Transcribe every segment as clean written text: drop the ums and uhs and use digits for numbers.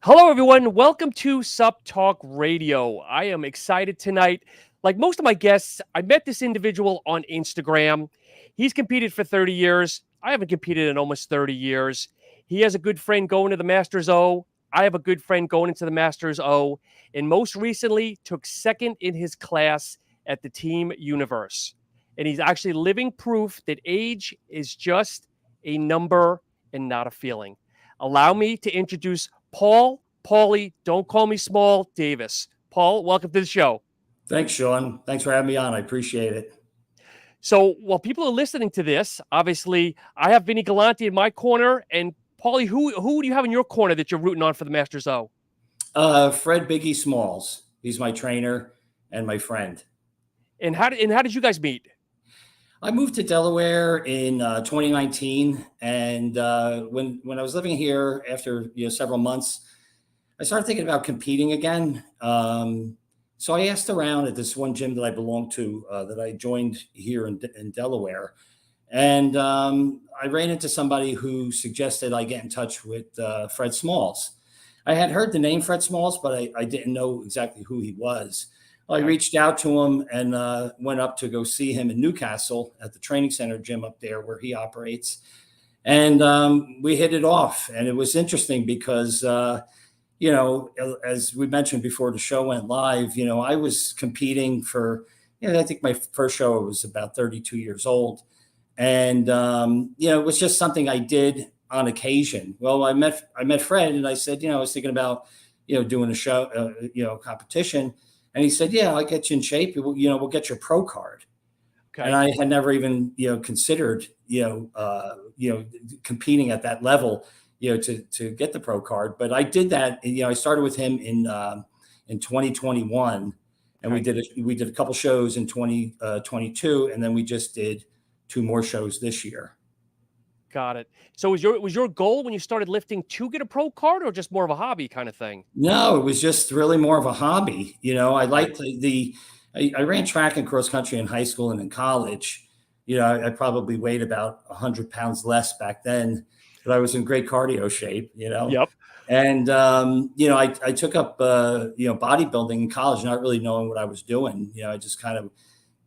Hello, everyone. Welcome to Supptalk Radio. I am excited tonight. Like most of my guests, I met this individual on Instagram. He's competed for 30 years. I haven't competed in almost 30 years. He has a good friend going to the Masters O. I have a good friend going into the Masters O. And most recently, took second in his class at the Team Universe. And he's actually living proof that age is just a number and not a feeling. Allow me to introduce Paulie, don't call me small, Davis. Paul, welcome to the show. Thanks, Sean. Thanks for having me on. I appreciate it. So while people are listening to this, obviously I have Vinny Galante in my corner, and Paulie, who do you have in your corner that you're rooting on for the Masters O? Fred Biggie Smalls. He's my trainer and my friend. And how did you guys meet? I moved to Delaware in 2019, and when I was living here after several months, I started thinking about competing again. So I asked around at this one gym that I belonged to that I joined here in Delaware, and I ran into somebody who suggested I get in touch with Fred Smalls. I had heard the name Fred Smalls, but I didn't know exactly who he was. Well, I reached out to him and went up to go see him in Newcastle at the training center gym up there where he operates. And we hit it off. And it was interesting because, as we mentioned before the show went live, I was competing for, I think my first show was about 32 years old. And, it was just something I did on occasion. Well, I met Fred and I said, I was thinking about, doing a show, competition. And he said, "Yeah, I'll get you in shape. We'll get your pro card." Okay. And I had never even, considered, competing at that level, to get the pro card. But I did that. I started with him in 2021, and okay. we did a couple shows in 2022, and then we just did 2 more shows this year. Got it. So was your goal when you started lifting to get a pro card, or just more of a hobby kind of thing? No, it was just really more of a hobby. I liked I ran track and cross country in high school and in college. I probably weighed about 100 pounds less back then, but I was in great cardio shape, Yep. And, I took up, bodybuilding in college, not really knowing what I was doing. I just kind of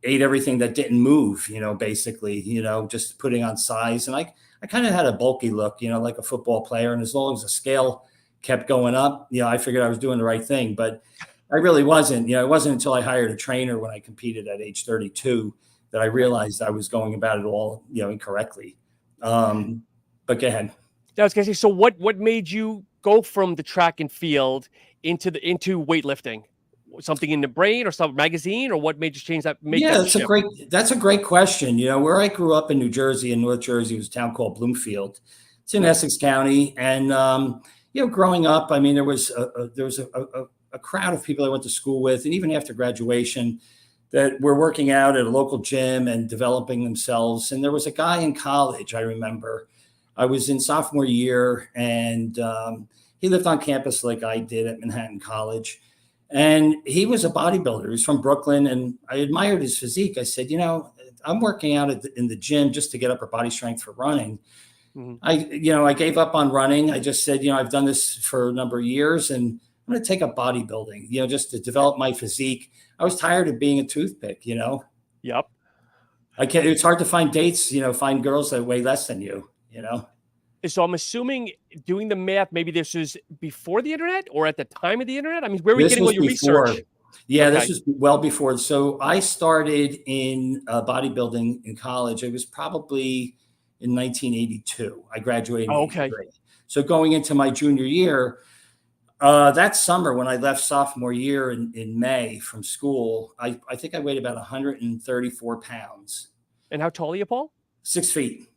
ate everything that didn't move, basically, just putting on size. And I kind of had a bulky look, like a football player. And as long as the scale kept going up, I figured I was doing the right thing, but I really wasn't. It wasn't until I hired a trainer when I competed at age 32 that I realized I was going about it all, incorrectly. But go ahead. I was gonna say, so what made you go from the track and field into weightlifting? Something in the brain or some magazine, or what made you change that? That's a great question. Where I grew up in New Jersey, in North Jersey, was a town called Bloomfield. It's in Essex County. And, growing up, I mean, there was a crowd of people I went to school with, and even after graduation, that were working out at a local gym and developing themselves. And there was a guy in college, I remember. I was in sophomore year, and he lived on campus like I did at Manhattan College. And he was a bodybuilder. He was from Brooklyn, and I admired his physique. I said, I'm working out in the gym just to get upper body strength for running. Mm-hmm. I gave up on running. I just said, I've done this for a number of years, and I'm going to take up bodybuilding, just to develop my physique. I was tired of being a toothpick, Yep. It's hard to find dates, find girls that weigh less than you. So I'm assuming, doing the math, maybe this was before the internet or at the time of the internet? I mean, where were you getting all your research? Yeah, okay. This was well before. So I started in bodybuilding in college. It was probably in 1982. I graduated in 83. So going into my junior year, that summer when I left sophomore year in May from school, I think I weighed about 134 pounds. And how tall are you, Paul? 6 feet.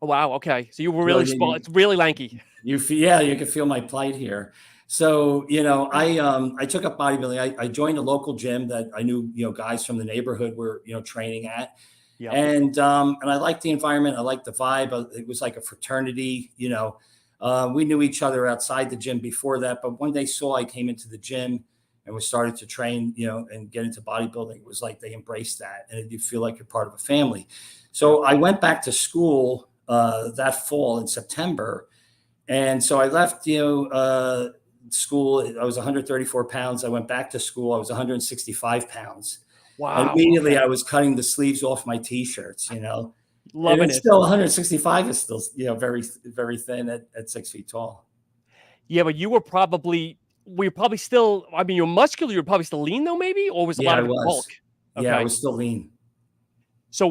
Oh, wow. Okay. So you were really small. It's really lanky. You can feel my plight here. So, I took up bodybuilding. I joined a local gym that I knew, guys from the neighborhood were, training at. Yep. And I liked the environment. I liked the vibe. It was like a fraternity, we knew each other outside the gym before that. But when they saw I came into the gym and we started to train, and get into bodybuilding, it was like they embraced that. And you feel like you're part of a family. So I went back to school that fall in September. And so I left, school, I was 134 pounds. I went back to school. I was 165 pounds. And Wow. immediately Okay. I was cutting the sleeves off my t-shirts, you know, and Loving it's it. still 165 is still, you know, very, very thin at 6 feet tall. Yeah, but you were probably still, I mean, you're muscular, you're probably still lean though, maybe, or was a Yeah, lot I of it bulk? was. Yeah, I Okay. was still lean. So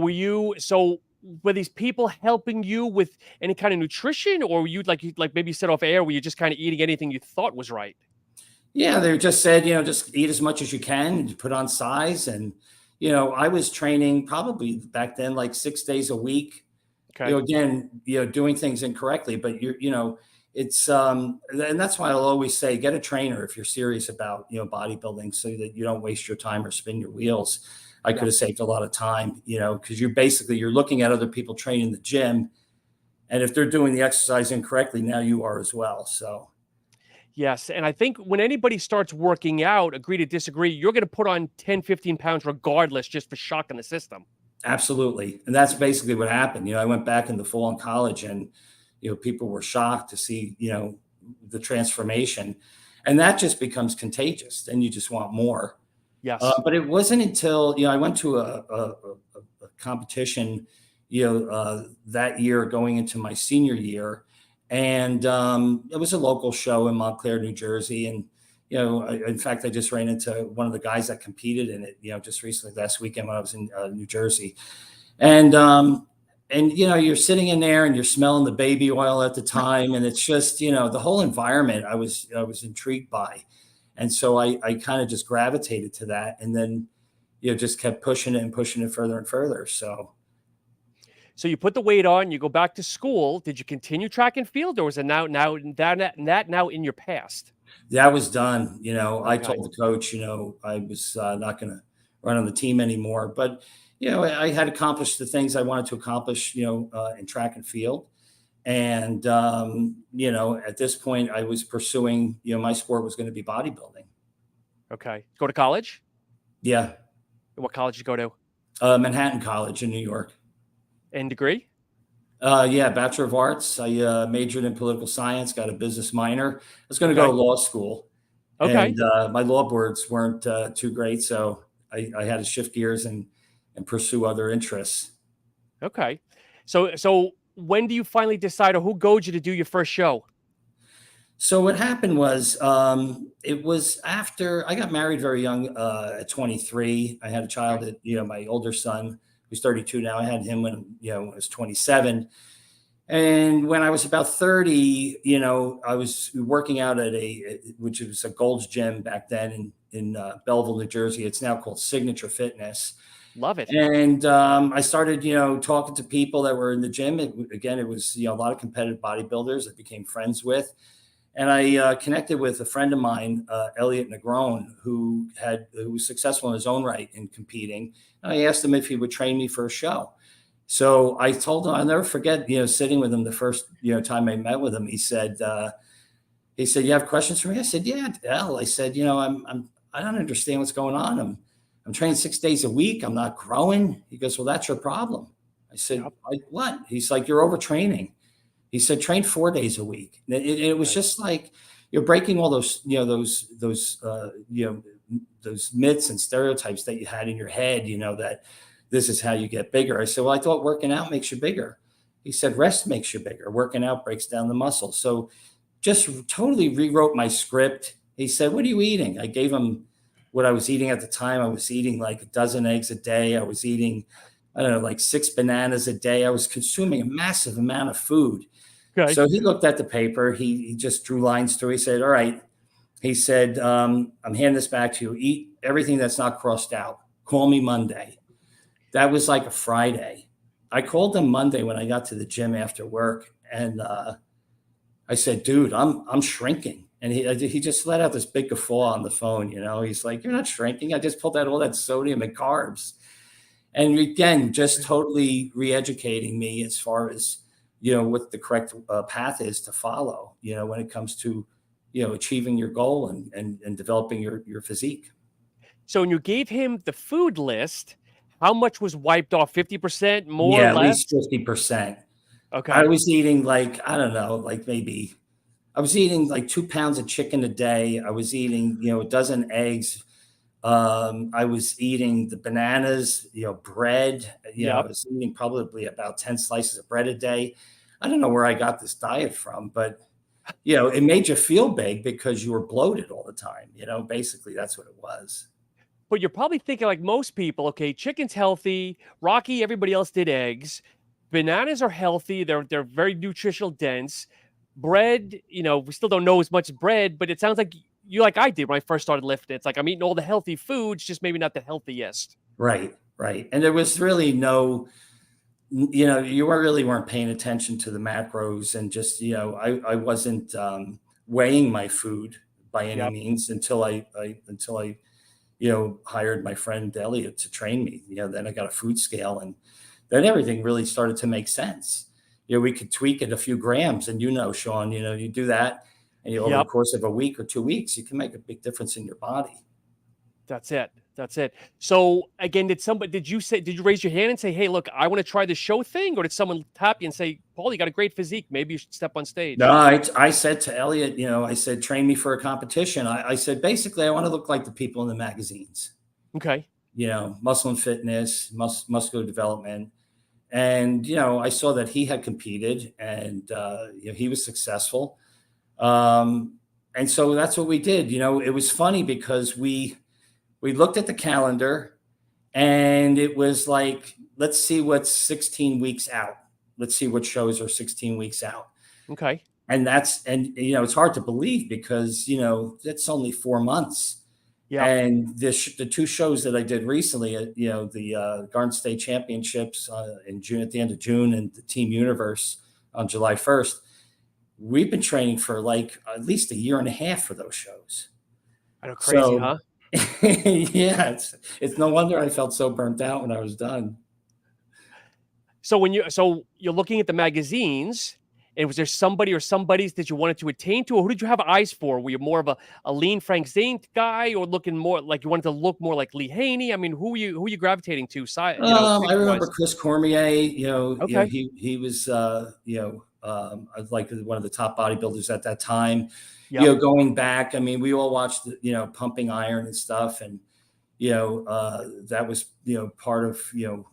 were these people helping you with any kind of nutrition, or were you like maybe you set off air where you're just kind of eating anything you thought was right? Yeah, they just said, you know, just eat as much as you can and put on size. And, you know, I was training probably back then like 6 days a week, you Okay. know, again, you know, doing things incorrectly, but you know, it's and that's why I'll always say get a trainer if you're serious about, you know, bodybuilding so that you don't waste your time or spin your wheels. I Yeah. could have saved a lot of time, you know, because you're looking at other people training in the gym. And if they're doing the exercise incorrectly, now you are as well. So Yes. And I think when anybody starts working out, agree to disagree, you're going to put on 10, 15 pounds regardless just for shocking the system. absolutely. And that's basically what happened. You know, I went back in the fall in college and, you know, people were shocked to see, you know, the transformation. And that just becomes contagious. Then you just want more. Yes. But it wasn't until, you know, I went to a competition, you know, that year going into my senior year. And it was a local show in Montclair, New Jersey. And, you know, in fact, I just ran into one of the guys that competed in it, you know, just recently last weekend when I was in New Jersey. And, you know, you're sitting in there and you're smelling the baby oil at the time. And it's just, you know, the whole environment I was intrigued by. And so I kind of just gravitated to that. And then, you know, just kept pushing it and pushing it further and further. So So you put the weight on, you go back to school. Did you continue track and field, or was it that now in your past? that was done. You know, I Okay. told the coach, you know, I was not going to run on the team anymore. But, you know, I had accomplished the things I wanted to accomplish, you know, in track and field. And, you know, at this point, I was pursuing, you know, my sport was going to be bodybuilding. Okay. Go to college? Yeah. What college did you go to? Manhattan College in New York. And degree? Yeah, Bachelor of Arts. I majored in political science, got a business minor. I was going to go Okay. to law school, Okay. and my law boards weren't too great, so I had to shift gears and pursue other interests. Okay. So when do you finally decide, or who goad you to do your first show? So what happened was it was after I got married very young at 23. I had a child Okay. at, you know, my older son, who's 32 now. I had him when, you know, I was 27. And when I was about 30, you know, I was working out at which was a Gold's Gym back then in Belleville, New Jersey. It's now called Signature Fitness. Love it. And I started, you know, talking to people that were in the gym. It was, you know, a lot of competitive bodybuilders I became friends with. And I connected with a friend of mine, Elliot Negron, who was successful in his own right in competing. And I asked him if he would train me for a show. So I told him, I'll never forget, you know, sitting with him the first, you know, time I met with him. He said, "You have questions for me?" I said, "Yeah, Al." I said, "You know, I don't understand what's going on. I'm training 6 days a week. I'm not growing." He goes, "Well, that's your problem." I said, Yep. "What?" He's like, "You're overtraining." He said, "Train 4 days a week." And it was just like you're breaking all those, you know, you know, those myths and stereotypes that you had in your head, you know, that this is how you get bigger. I said, "Well, I thought working out makes you bigger." He said, "Rest makes you bigger. Working out breaks down the muscle." So just totally rewrote my script. He said, "What are you eating?" I gave him what I was eating at the time. I was eating like a dozen eggs a day. I was eating, I don't know, like 6 bananas a day. I was consuming a massive amount of food. Okay. So he looked at the paper. He just drew lines through. He said, "All right." He said, "I'm handing this back to you. Eat everything that's not crossed out. Call me Monday." That was like a Friday. I called him Monday when I got to the gym after work, and I said, "Dude, I'm shrinking." And he just let out this big guffaw on the phone. You know, he's like, "You're not shrinking. I just pulled out all that sodium and carbs." And again, just totally re-educating me as far as, you know, what the correct path is to follow, you know, when it comes to, you know, achieving your goal and developing your physique. So when you gave him the food list, how much was wiped off? 50%, more, Yeah, at less? least 50%. I Okay. was eating like, I don't know, like maybe I was eating like 2 pounds of chicken a day. I was eating, a dozen eggs. I was eating the bananas, bread. I Yep. was eating probably about 10 slices of bread a day. I don't know where I got this diet from, but it made you feel big because you were bloated all the time. Basically that's what it was. But you're probably thinking like most people, okay, chicken's healthy. Rocky, everybody else did eggs. Bananas are healthy. They're very nutritional dense. Bread, we still don't know as much bread, but it sounds like you like I did when I first started lifting. It's like I'm eating all the healthy foods, just maybe not the healthiest. Right, right. And there was really no, you weren't paying attention to the macros, and just, I wasn't weighing my food by any Yep. means until I hired my friend Elliot to train me. Then I got a food scale, and then everything really started to make sense. We could tweak it a few grams, and Sean, you do that, and over the Yep. course of a week or 2 weeks, you can make a big difference in your body. That's it. That's it. So again, did you raise your hand and say, hey, look, I want to try the show thing? Or did someone tap you and say, Paul, you got a great physique. Maybe you should step on No, stage? I said to Elliot, I said, train me for a competition. I said, basically, I want to look like the people in the magazines, Okay. muscle and fitness, muscular development. And, I saw that he had competed, and, he was successful. And so that's what we did. It was funny because we looked at the calendar, and it was like, let's see what's 16 weeks out. Let's see what shows are 16 weeks out. Okay. And it's hard to believe because, it's only 4 months. Yep. And the two shows that I did recently, the Garden State Championships in June, at the end of June, and the Team Universe on July 1st, we've been training for like at least a year and a half for those shows. I know, crazy, huh? Yeah, it's no wonder I felt so burnt out when I was done. So you're looking at the magazines, and was there somebody or somebodies that you wanted to attain to, or who did you have eyes for? Were you more of a lean Frank Zane guy, or looking more like you wanted to look more like Lee Haney? I mean, who are you gravitating to? I remember Chris Cormier. Okay. He was like one of the top bodybuilders at that time. Yep. Going back, I mean, we all watched Pumping Iron and stuff, and that was part of your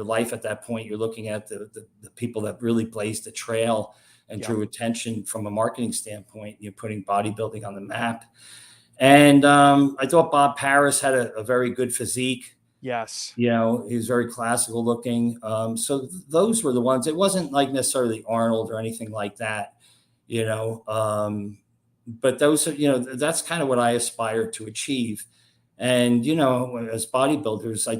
life at that point. You're looking at the people that really blazed the trail and drew attention from a marketing standpoint, putting bodybuilding on the map. And I thought Bob Paris had a very good physique. Yes. He was very classical looking. So those were the ones. It wasn't like necessarily Arnold or anything like that, but those are, that's kind of what I aspired to achieve. And, as bodybuilders, I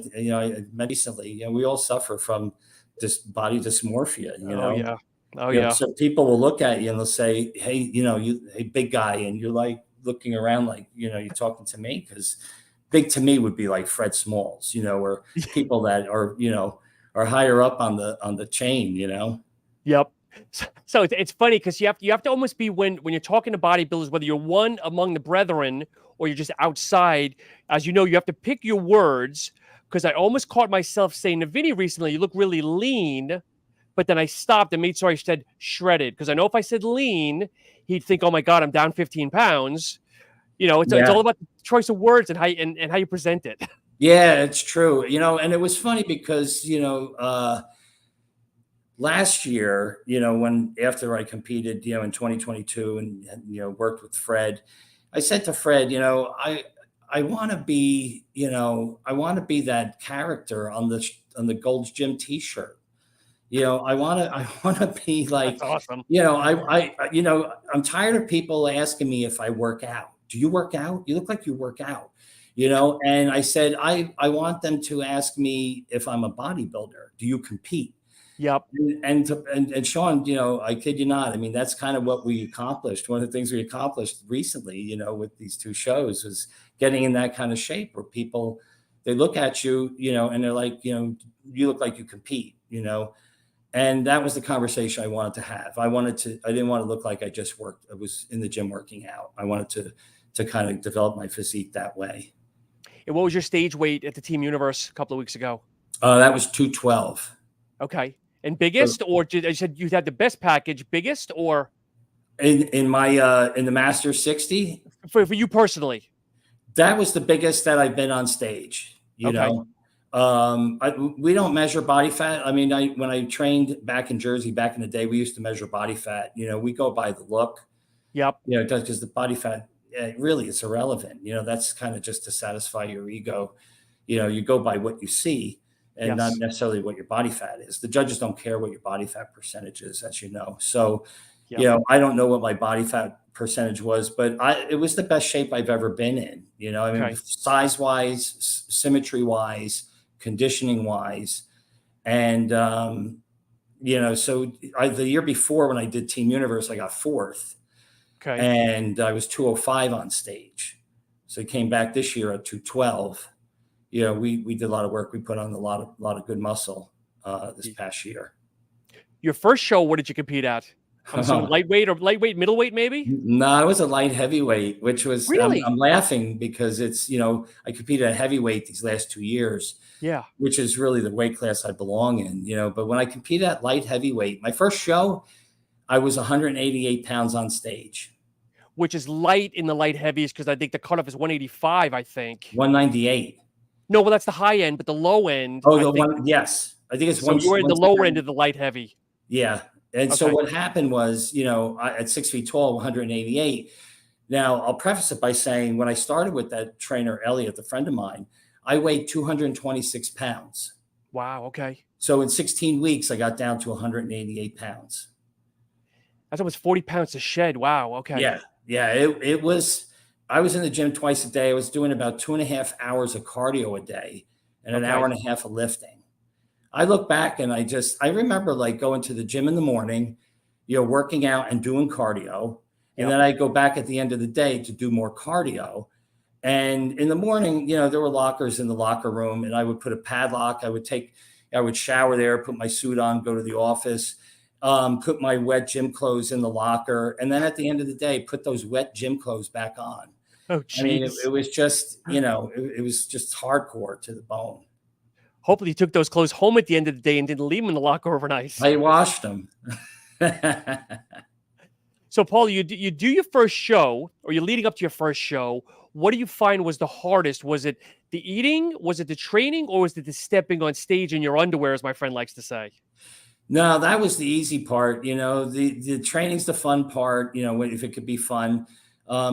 met recently, we all suffer from this body dysmorphia, Oh yeah. Oh yeah. So people will look at you and they'll say, hey, hey, big guy. And you're like looking around like, you're talking to me, because big to me would be like Fred Smalls, or people that are higher up on the chain, Yep. So it's funny because you have to almost be, when you're talking to bodybuilders, whether you're one among the brethren or you're just outside, as you have to pick your words. Because I almost caught myself saying to Vinny recently, you look really lean, but then I stopped and made sure I said shredded, because I know if I said lean, he'd think, oh my God, I'm down 15 pounds. It's all about the choice of words and how you present it. Yeah, it's true. And it was funny because, last year, when after I competed, in 2022 and worked with Fred, I said to Fred, I want to be, that character on the Gold's Gym T-shirt. I want to be like, That's awesome. I'm tired of people asking me if I work out. Do you work out? You look like you work out. And I said, I want them to ask me if I'm a bodybuilder. Do you compete? Yep. And Sean, I kid you not. I mean, that's kind of what we accomplished. One of the things we accomplished recently, with these two shows, was getting in that kind of shape where people, they look at you, and they're like, you look like you compete, and that was the conversation I wanted to have. I didn't want to look like I just worked. I was in the gym working out. I wanted to kind of develop my physique that way. And what was your stage weight at the Team Universe a couple of weeks ago? That was 212. Okay. And biggest, or you said you had the best package, biggest, or? In my in the Master 60, for you personally? that was the biggest that I've been on stage. You Okay. know, we don't measure body fat. I mean, when I trained back in Jersey back in the day, we used to measure body fat. You know, we go by the look. Yep. You know, it does, because the body fat, really is irrelevant. You know, that's kind of just to satisfy your ego. You know, you go by what you see and not Yes. necessarily what your body fat is. The judges don't care what your body fat percentage is, as you know. So, Yep. you know, I don't know what my body fat percentage was, but it was the best shape I've ever been in. You know, I mean, Okay. size wise, symmetry wise, conditioning wise. And, you know, so the year before when I did Team Universe, I got fourth. Okay. And I was 205 on stage. So he came back this year at 212. You know, we did a lot of work. We put on a lot of good muscle this past year. Your first show, what did you compete at? I'm assuming lightweight or middleweight, maybe? No, it was a light heavyweight, which was, Really? I'm laughing because it's, you know, I competed at heavyweight these last 2 years, Yeah. which is really the weight class I belong in, you know. But when I competed at light heavyweight, my first show, I was 188 pounds on stage. Which is light in the light heavies, because I think the cutoff is 185, I think. 198. No, well, that's the high end, but the low end. Oh, the one, yes. I think it's So you were in the lower end 170. of the light heavy. Yeah. And so Okay. what happened was, you know, at 6 feet tall, 188. Now, I'll preface it by saying when I started with that trainer, Elliot, a friend of mine, I weighed 226 pounds. Wow. Okay. So in 16 weeks, I got down to 188 pounds. That's almost 40 pounds to shed. Wow. Okay. Yeah. Yeah. It was, I was in the gym twice a day. I was doing about 2.5 hours of cardio a day and an hour and a half of lifting. I look back and I remember like going to the gym in the morning, you know, working out and doing cardio. And then I go back at the end of the day to do more cardio. And in the morning, you know, there were lockers in the locker room and I would put a padlock. I would shower there, put my suit on, go to the office, put my wet gym clothes in the locker. And then at the end of the day, put those wet gym clothes back on. Oh, geez. I mean, it was just, you know, it was just hardcore to the bone. Hopefully you took those clothes home at the end of the day and didn't leave them in the locker overnight. I washed them. So, Paul, you do your first show, or you're leading up to your first show. What do you find was the hardest? Was it the eating? Was it the training? Or was it the stepping on stage in your underwear, as my friend likes to say? No, that was the easy part. You know, the training's the fun part, you know, if it could be fun,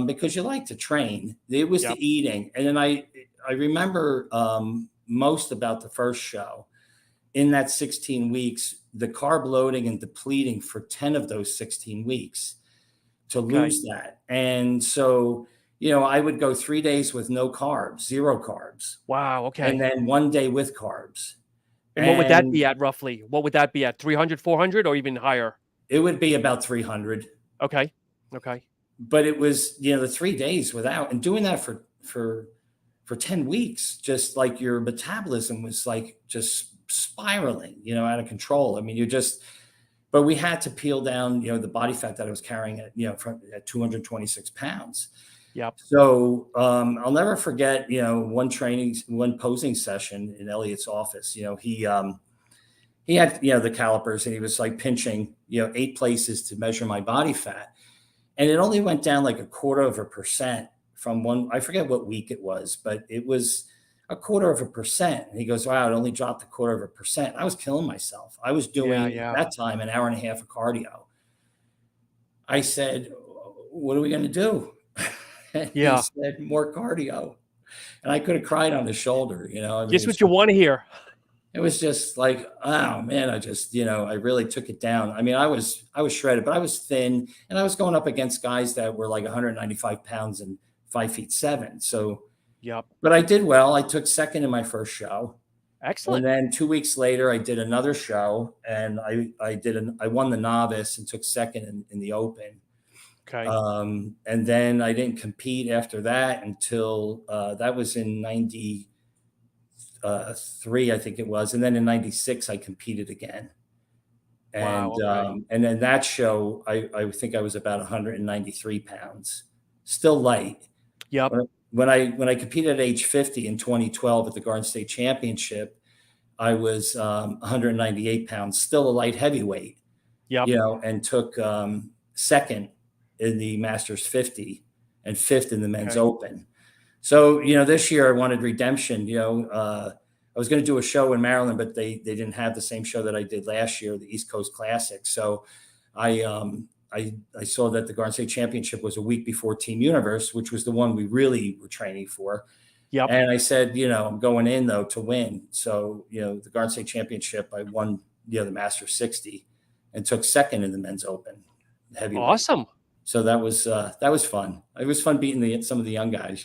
because you like to train. It was the eating. And then I remember most about the first show. In that 16 weeks, the carb loading and depleting for 10 of those 16 weeks to lose that. And so, you know, I would go 3 days with no carbs, 0 carbs. Wow. Okay. And then 1 day with carbs. And what would that be at roughly? What would that be at? 300, 400, or even higher? It would be about 300. Okay. Okay. But it was, you know, the 3 days without, and doing that for 10 weeks, just like your metabolism was like just spiraling, you know, out of control. I mean, but we had to peel down, you know, the body fat that I was carrying at, you know, at 226 pounds. Yep. So I'll never forget, you know, one posing session in Elliot's office. You know, he had, you know, the calipers and he was like pinching, you know, 8 places to measure my body fat. And it only went down like 0.25% from one, I forget what week it was, but it was 0.25%. And he goes, wow, it only dropped 0.25%. I was killing myself. I was doing at that time an hour and a half of cardio. I said, what are we going to do? He said, more cardio. And I could have cried on his shoulder, you know. I mean, just what you want to hear. It was just like, oh man, I just, you know, I really took it down. I mean, I was shredded, but I was thin and I was going up against guys that were like 195 pounds and 5'7". So, but I did well. I took second in my first show. Excellent. And then 2 weeks later, I did another show and I won the novice and took second in the open. Okay. And then I didn't compete after that until that was in 93, I think it was. And then in 96, I competed again. And, and then that show, I think I was about 193 pounds, still light. Yep. When I competed at age 50 in 2012 at the Garden State Championship, I was 198 pounds, still a light heavyweight. Yep. You know, and took second in the Masters 50 and 5th in the men's Okay. open. So, this year I wanted redemption. I was going to do a show in Maryland, but they didn't have the same show that I did last year, the East Coast Classic. So I saw that the Garden State Championship was a week before Team Universe, which was the one we really were training for. Yep. And I said, I'm going in though to win. So, the Garden State Championship, I won, the Master 60 and took second in the men's open heavyweight. Awesome. So that was fun. It was fun beating some of the young guys,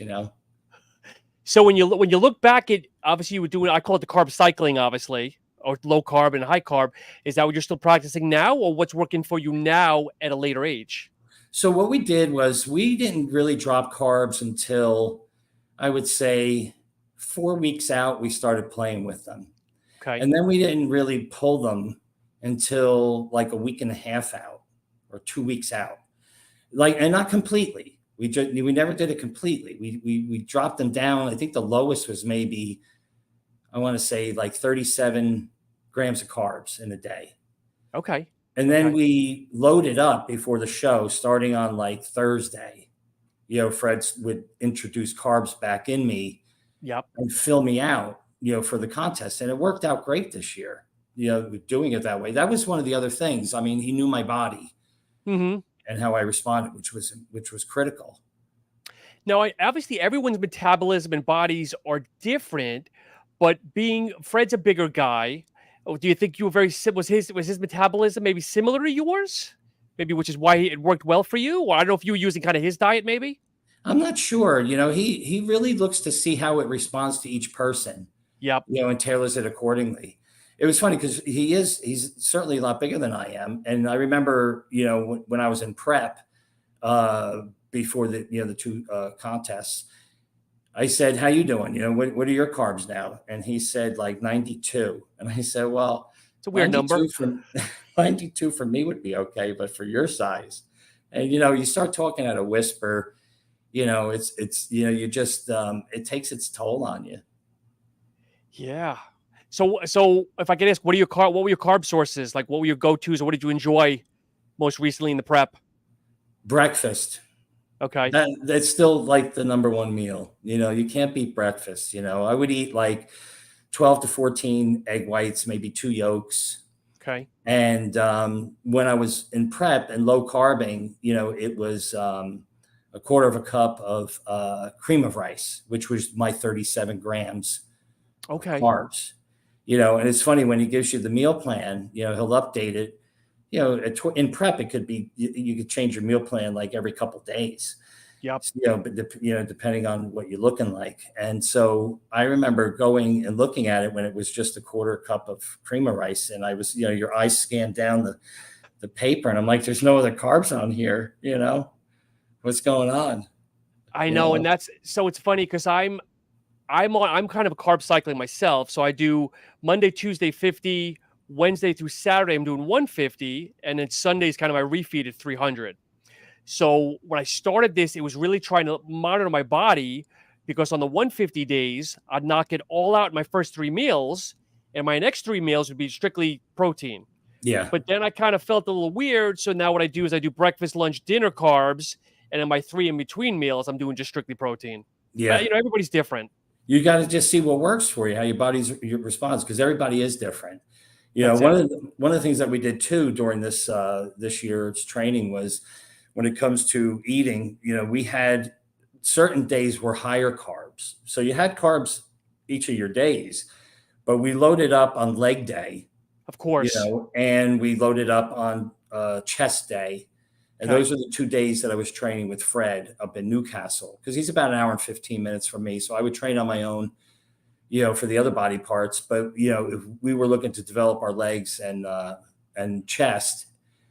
So when you look back at, obviously you were doing, I call it the carb cycling, obviously, or low carb and high carb. Is that what you're still practicing now, or what's working for you now at a later age? So what we did was we didn't really drop carbs until I would say 4 weeks out, we started playing with them. Okay. And then we didn't really pull them until like a week and a half out or 2 weeks out. And not completely. We never did it completely. We dropped them down. I think the lowest was maybe, I want to say like 37 grams of carbs in a day. Okay. And then we loaded up before the show, starting on like Thursday. Fred would introduce carbs back in me. Yep. And fill me out, for the contest. And it worked out great this year, doing it that way. That was one of the other things. I mean, he knew my body. Mm-hmm. And how I responded, which was critical. Now, obviously, everyone's metabolism and bodies are different, but Fred's a bigger guy. Do you think you were was his metabolism maybe similar to yours? Maybe, which is why it worked well for you? Or I don't know if you were using kind of his diet, maybe. I'm not sure. He really looks to see how it responds to each person. Yep. And tailors it accordingly. It was funny because he's certainly a lot bigger than I am. And I remember, when I was in prep before the two contests, I said, how you doing? What are your carbs now? And he said like 92. And I said, well, it's a weird number. 92 for me would be okay, but for your size. And, you start talking at a whisper, it's you just, it takes its toll on you. Yeah. So if I could ask, what were your carb sources? Like, what were your go-tos, or what did you enjoy most recently in the prep? Breakfast. Okay. That's still like the number one meal. You can't beat breakfast. I would eat like 12 to 14 egg whites, maybe 2 yolks. Okay. And when I was in prep and low carbing, it was a quarter of a cup of cream of rice, which was my 37 grams of carbs. And it's funny when he gives you the meal plan, he'll update it. In prep, it could be, you could change your meal plan like every couple of days. Yep. But depending on what you're looking like. And so I remember going and looking at it when it was just a quarter cup of cream of rice. And I was, your eyes scanned down the paper and I'm like, there's no other carbs on here. What's going on? I know. And so it's funny because I'm kind of a carb cycling myself. So I do Monday, Tuesday, 50, Wednesday through Saturday, I'm doing 150. And then Sunday is kind of my refeed at 300. So when I started this, it was really trying to monitor my body because on the 150 days, I'd knock it all out in my first 3 meals. And my next 3 meals would be strictly protein. Yeah. But then I kind of felt a little weird. So now what I do is I do breakfast, lunch, dinner carbs. And then my 3 in between meals, I'm doing just strictly protein. Yeah. Everybody's different. You got to just see what works for you, how your body's responds, because everybody is different. One of the things that we did too during this year's training was when it comes to eating, we had certain days were higher carbs. So you had carbs each of your days, but we loaded up on leg day, of course, and we loaded up on chest day. And those are the 2 days that I was training with Fred up in Newcastle, because he's about an hour and 15 minutes from me. So I would train on my own, for the other body parts. But, if we were looking to develop our legs and chest,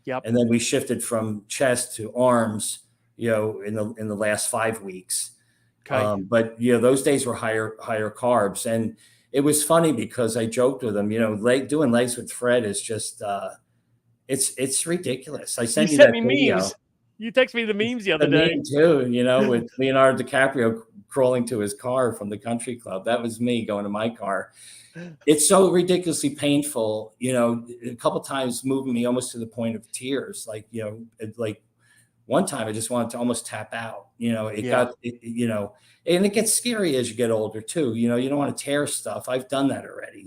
and then we shifted from chest to arms, in the last 5 weeks. Okay. But, those days were higher carbs. And it was funny because I joked with him, doing legs with Fred is just it's ridiculous. I sent you that video. Memes. You texted me the memes the other day. Me too, with Leonardo DiCaprio crawling to his car from the country club. That was me going to my car. It's so ridiculously painful, a couple times moving me almost to the point of tears. Like one time I just wanted to almost tap out. Yeah. And it gets scary as you get older too. You don't want to tear stuff. I've done that already,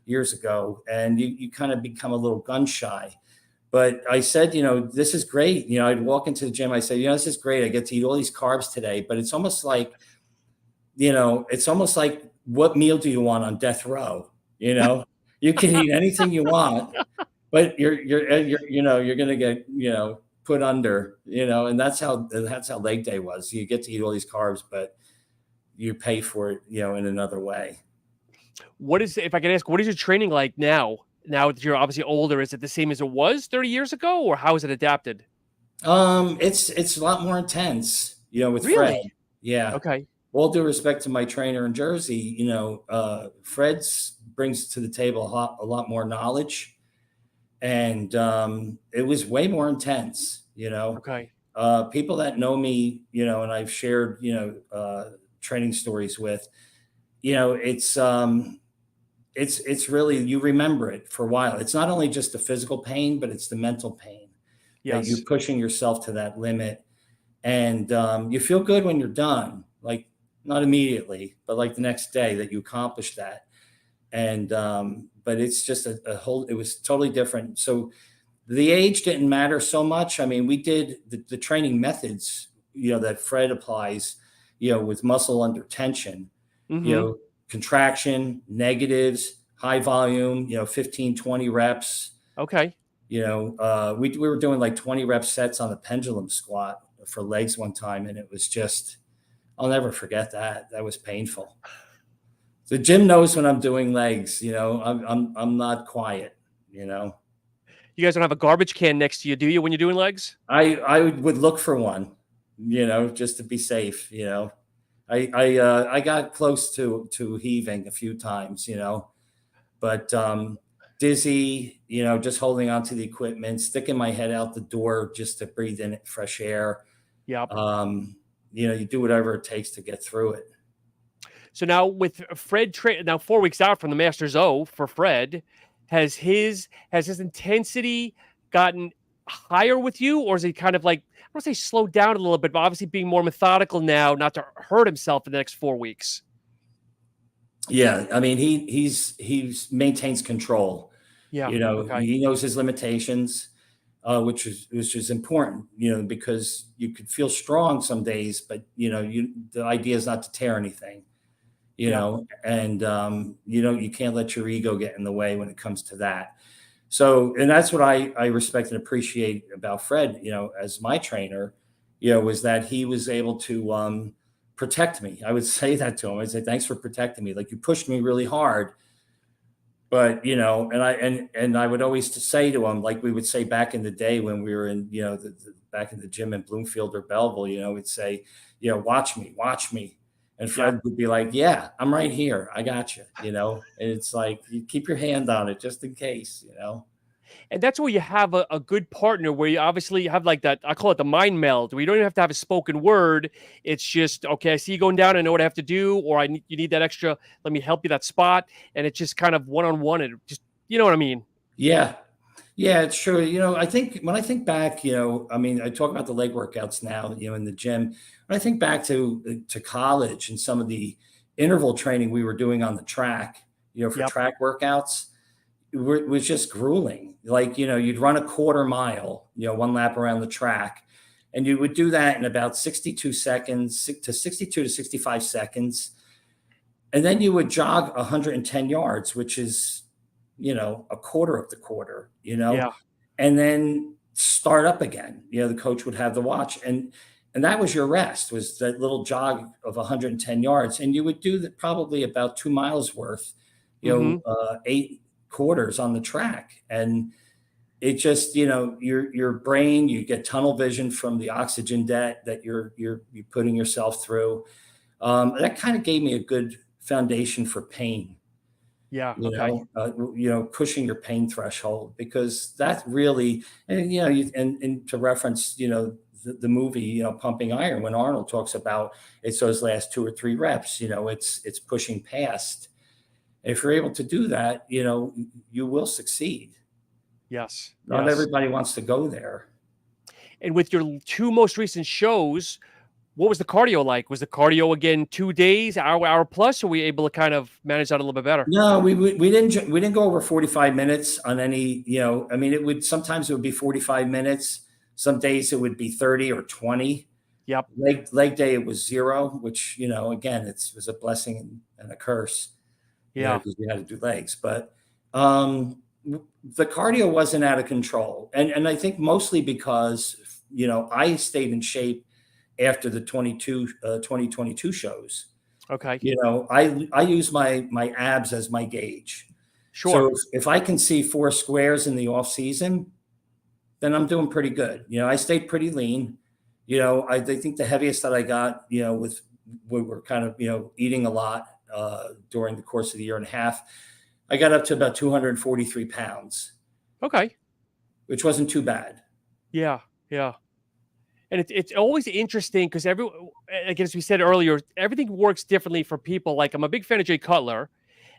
years ago, and you kind of become a little gun shy. But I said, this is great. I'd walk into the gym. I say, this is great. I get to eat all these carbs today, but it's almost like, what meal do you want on death row? You can eat anything you want, but you're going to get, put under, and that's how leg day was. You get to eat all these carbs, but you pay for it, in another way. If I can ask, what is your training like now? Now that you're obviously older, is it the same as it was 30 years ago, or how is it adapted? It's a lot more intense, with Fred. Really? Yeah. Okay. All due respect to my trainer in Jersey, Fred's brings to the table a lot more knowledge, and it was way more intense. Okay. People that know me, and I've shared, training stories with, it's really, you remember it for a while. It's not only just the physical pain, but it's the mental pain. That Yes. you're pushing yourself to that limit, and you feel good when you're done. Like, not immediately, but like the next day that you accomplished that. And but it's just it was totally different. So the age didn't matter so much. I mean, we did the training methods, that Fred applies, with muscle under tension, Mm-hmm. Contraction, negatives, high volume, 15, 20 reps. Okay. We were doing like 20 rep sets on the pendulum squat for legs one time. And it was just, I'll never forget that. That was painful. The gym knows when I'm doing legs, I'm not quiet, You guys don't have a garbage can next to you, do you, when you're doing legs? I would look for one, just to be safe. I got close to heaving a few times, but dizzy, just holding onto the equipment, sticking my head out the door just to breathe in fresh air. Yep. You do whatever it takes to get through it. So now with Fred, now 4 weeks out from the Masters O for Fred, has his intensity gotten higher with you, or is he kind of like, I don't want to say slowed down a little bit, but obviously being more methodical now, not to hurt himself in the next 4 weeks? Yeah, I mean, he's maintains control. Yeah. Okay. He knows his limitations, which is important, because you could feel strong some days, but the idea is not to tear anything, and you can't let your ego get in the way when it comes to that. So, and that's what I respect and appreciate about Fred, as my trainer, was that he was able to protect me. I would say that to him. I'd say, thanks for protecting me. Like, you pushed me really hard, but and I would always say to him, like we would say back in the day when we were in, back in the gym in Bloomfield or Belleville, we'd say, watch me. And Fred would be like, yeah, I'm right here. I got you, and it's like, you keep your hand on it just in case, And that's where you have a good partner, where you obviously have like that, I call it the mind meld, where you don't even have to have a spoken word. It's just, okay, I see you going down, I know what I have to do, or you need that extra, let me help you that spot. And it's just kind of one-on-one, and just, you know what I mean? Yeah. Yeah, it's true. I think when I think back, I mean, I talk about the leg workouts now, in the gym. When I think back to college and some of the interval training we were doing on the track, for track workouts, it was just grueling. Like, you'd run a quarter mile, one lap around the track, and you would do that in about 62 seconds to 62 to 65 seconds. And then you would jog 110 yards, which is, a quarter of the quarter, and then start up again. The coach would have the watch, and that was your rest, was that little jog of 110 yards. And you would do that probably about 2 miles worth, 8 quarters on the track. And it just, your brain, you get tunnel vision from the oxygen debt that you're putting yourself through. That kind of gave me a good foundation for pain. Yeah. Pushing your pain threshold, because that really, and and to reference, the movie, Pumping Iron, when Arnold talks about it's those last 2 or 3 reps, it's pushing past. If you're able to do that, you will succeed. Yes. Not everybody wants to go there. And with your two most recent shows, what was the cardio like? Was the cardio again 2 days, hour plus? Or were we able to kind of manage that a little bit better? No, we didn't go over 45 minutes on any, I mean, sometimes it would be 45 minutes. Some days it would be 30 or 20. Yep. Leg day, it was 0, which, again, it was a blessing and a curse, Yeah. because we had to do legs. But the cardio wasn't out of control. And I think mostly because, I stayed in shape after the 2022 shows. Okay. I use my abs as my gauge. Sure. So if I can see 4 squares in the off season, then I'm doing pretty good. I stayed pretty lean. I think the heaviest that I got, we were kind of, eating a lot during the course of the year and a half. I got up to about 243 pounds. Okay. Which wasn't too bad. Yeah. Yeah. And it's always interesting because again, as we said earlier, everything works differently for people. Like, I'm a big fan of Jay Cutler,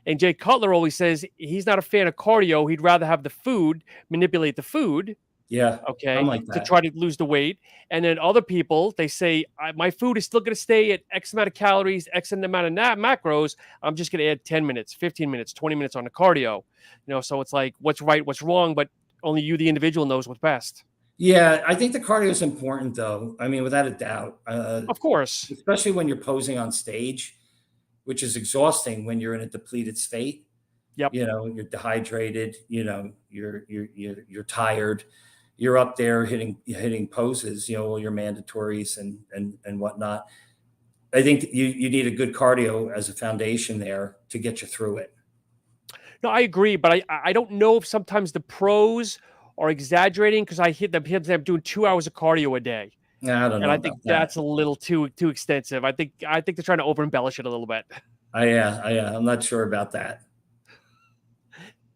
and Jay Cutler always says he's not a fan of cardio. He'd rather have the food, manipulate the food. Yeah. Okay. I'm like to that. try to lose the weight. And then other people, they say, my food is still going to stay at X amount of calories, X amount of macros. I'm just going to add 10 minutes, 15 minutes, 20 minutes on the cardio. So it's like, what's right, what's wrong, but only you, the individual, knows what's best. Yeah, I think the cardio is important, though. I mean, without a doubt. Of course. Especially when you're posing on stage, which is exhausting when you're in a depleted state. Yep. You're dehydrated. You're tired. You're up there hitting poses. All your mandatories and whatnot. I think you need a good cardio as a foundation there to get you through it. No, I agree, but I don't know if sometimes the pros are exaggerating, because I hear them doing 2 hours of cardio a day. I don't know. And I think that's a little too extensive. I think they're trying to over embellish it a little bit. Yeah, I'm not sure about that.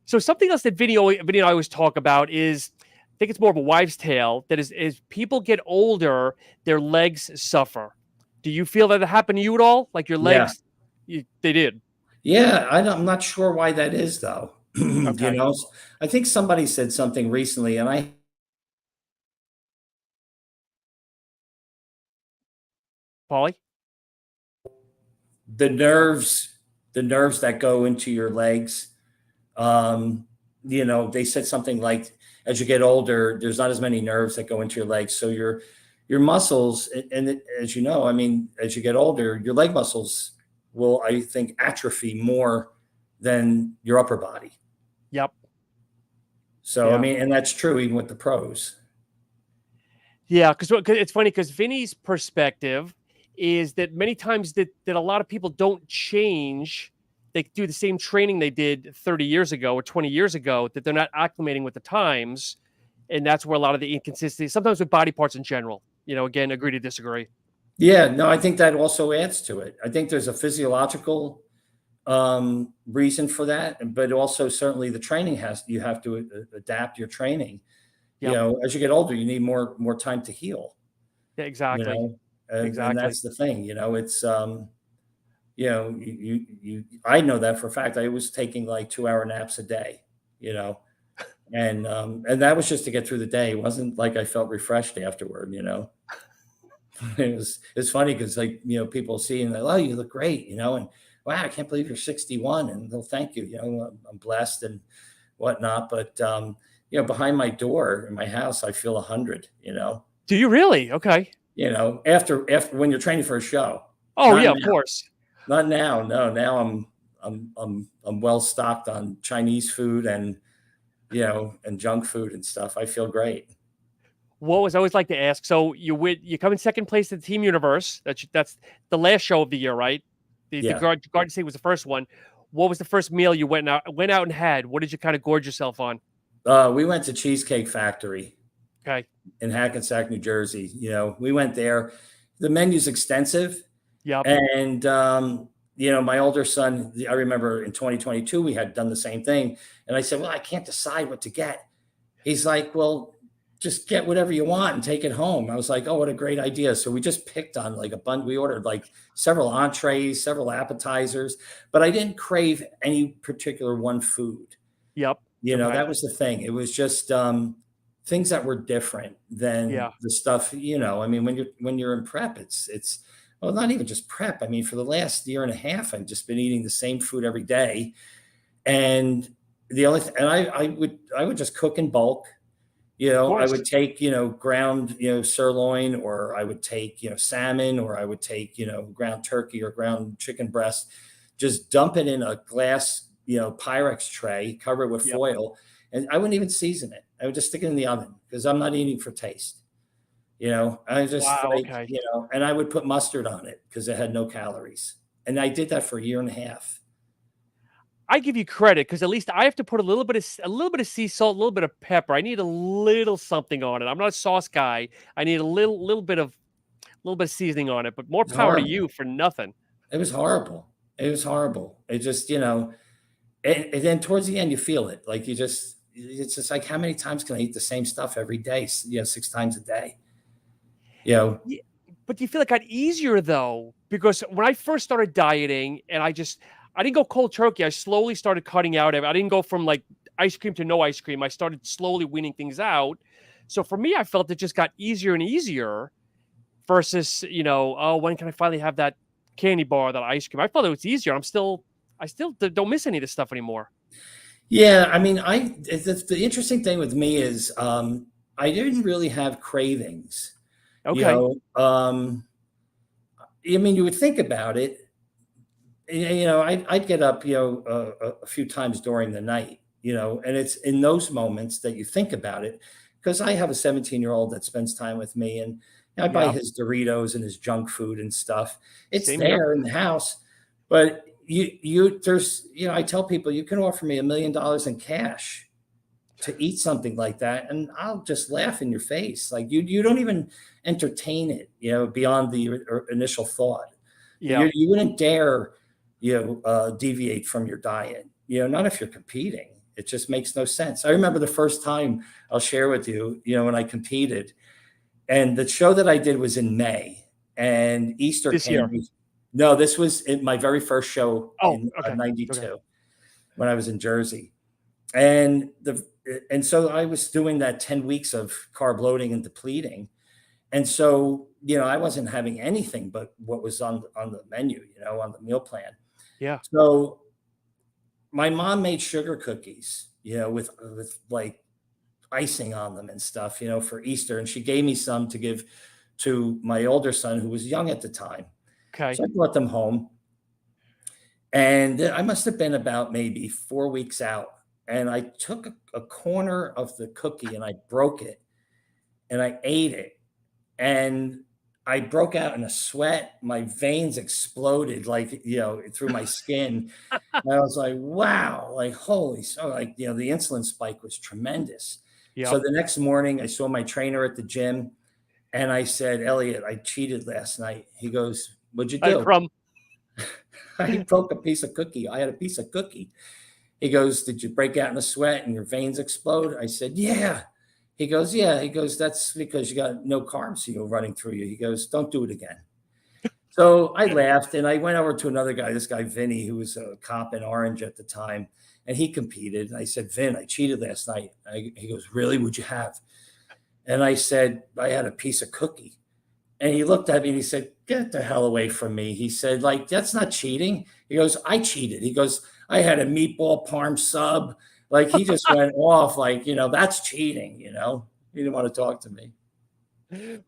So something else that Vinny and I always talk about is, I think it's more of a wives' tale, that is people get older, their legs suffer. Do you feel that happened to you at all? Like your legs, they did? Yeah, I'm not sure why that is, though. Okay. I think somebody said something recently, and Paulie? The nerves that go into your legs, they said something like, as you get older, there's not as many nerves that go into your legs. So your muscles, and as you know, I mean, as you get older, your leg muscles will, I think, atrophy more than your upper body. Yep. So, Yeah. I mean, and that's true even with the pros. Yeah, because it's funny, because Vinny's perspective is that many times that a lot of people don't change. They do the same training they did 30 years ago or 20 years ago, that they're not acclimating with the times. And that's where a lot of the inconsistency, sometimes with body parts in general, again, agree to disagree. Yeah, no, I think that also adds to it. I think there's a physiological reason for that, but also certainly the training you have to adapt your training. Yep. As you get older, you need more time to heal. Yeah, exactly. And that's the thing. It's I know that for a fact. I was taking like 2-hour naps a day. And that was just to get through the day. It wasn't like I felt refreshed afterward. It's funny because, like, people see and they're like, oh, you look great, and wow, I can't believe you're 61, and they'll thank you. I'm blessed and whatnot. But behind my door in my house, I feel 100. Do you really? Okay. After when you're training for a show. Oh yeah, of course. Not now. No, now I'm well stocked on Chinese food and junk food and stuff. I feel great. I always like to ask. So you come in second place at the Team Universe. That's the last show of the year, right? The Garden State was the first one. What was the first meal you went out and had? What did you kind of gorge yourself on? We went to Cheesecake Factory. Okay. In Hackensack, New Jersey. We went there. The menu's extensive. Yep. And my older son, I remember in 2022, we had done the same thing. And I said, well, I can't decide what to get. He's like, well, just get whatever you want and take it home. I was like, oh, what a great idea. So we just picked on like a bunch. We ordered like several entrees, several appetizers, but I didn't crave any particular one food. Yep. That was the thing. It was just, things that were different than Yeah. the stuff, you know, I mean, when you're in prep, it's well, not even just prep. I mean, for the last year and a half, I've just been eating the same food every day. And the only and I would just cook in bulk. You Of know, I course. would take, you know, ground, you know, sirloin, or I would take, you know, salmon, or I would take, you know, ground turkey or ground chicken breast, just dump it in a glass, you know, Pyrex tray, cover it with Yep. foil, and I wouldn't even season it. I would just stick it in the oven because I'm not eating for taste. You know, I just Wow. like, Okay. you know, and I would put mustard on it because it had no calories. And I did that for a year and a half. I give you credit because at least I have to put a little bit of sea salt, a little bit of pepper. I need a little something on it. I'm not a sauce guy. I need a little bit of seasoning on it. But more It's power to horrible. you for nothing. It was horrible. It was horrible. It just, you know, and then towards the end, you feel it. Like you just, it's just like, how many times can I eat the same stuff every day? You know, 6 times a day. You know, Yeah, but do you feel it got easier though? Because when I first started dieting, and I didn't go cold turkey. I slowly started cutting out. I didn't go from like ice cream to no ice cream. I started slowly weaning things out. So for me, I felt it just got easier and easier versus, oh, when can I finally have that candy bar, that ice cream? I felt it was easier. I still don't miss any of this stuff anymore. yeah. I mean, the interesting thing with me is I didn't really have cravings. You Okay. know, I mean, you would think about it. You know, I'd get up, you know, a few times during the night, you know, and it's in those moments that you think about it, because I have a 17-year-old that spends time with me, and I buy Yeah. his Doritos and his junk food and stuff. It's Same here. there in the house, but there's, you know, I tell people you can offer me $1 million in cash to eat something like that, and I'll just laugh in your face. Like you don't even entertain it, you know, beyond the initial thought. Yeah. You wouldn't dare, you know, deviate from your diet. You know, not if you're competing. It just makes no sense. I remember the first time, I'll share with you, you know, when I competed, and the show that I did was in May, and Easter This came. year. No, this was in my very first show Oh, in okay. Okay. '92 when I was in Jersey, and so I was doing that 10 weeks of carb loading and depleting. And so, you know, I wasn't having anything but what was on the menu, you know, on the meal plan. Yeah. So my mom made sugar cookies, you know, with like icing on them and stuff, you know, for Easter. And she gave me some to give to my older son, who was young at the time. Okay. So I brought them home. And I must have been about maybe 4 weeks out. And I took a corner of the cookie and I broke it and I ate it. And I broke out in a sweat. My veins exploded, like, you know, through my skin. And I was like, wow, like, holy, so like, you know, the insulin spike was tremendous. So Yep. the next morning I saw my trainer at the gym and I said, Elliot, I cheated last night. He goes, what'd you I do? crumb. I broke a piece of cookie. I had a piece of cookie. He goes, did you break out in a sweat and your veins explode? I said, yeah. He goes, yeah. He goes, that's because you got no carbs, you know, running through you. He goes, don't do it again. So I laughed and I went over to another guy, this guy, Vinny, who was a cop in Orange at the time. And he competed. And I said, Vin, I cheated last night. He goes, really? What'd you have? And I said, I had a piece of cookie. And he looked at me and he said, get the hell away from me. He said, like, that's not cheating. He goes, I cheated. He goes, I had a meatball parm sub. Like, he just went off like, you know, that's cheating, you know. He didn't want to talk to me.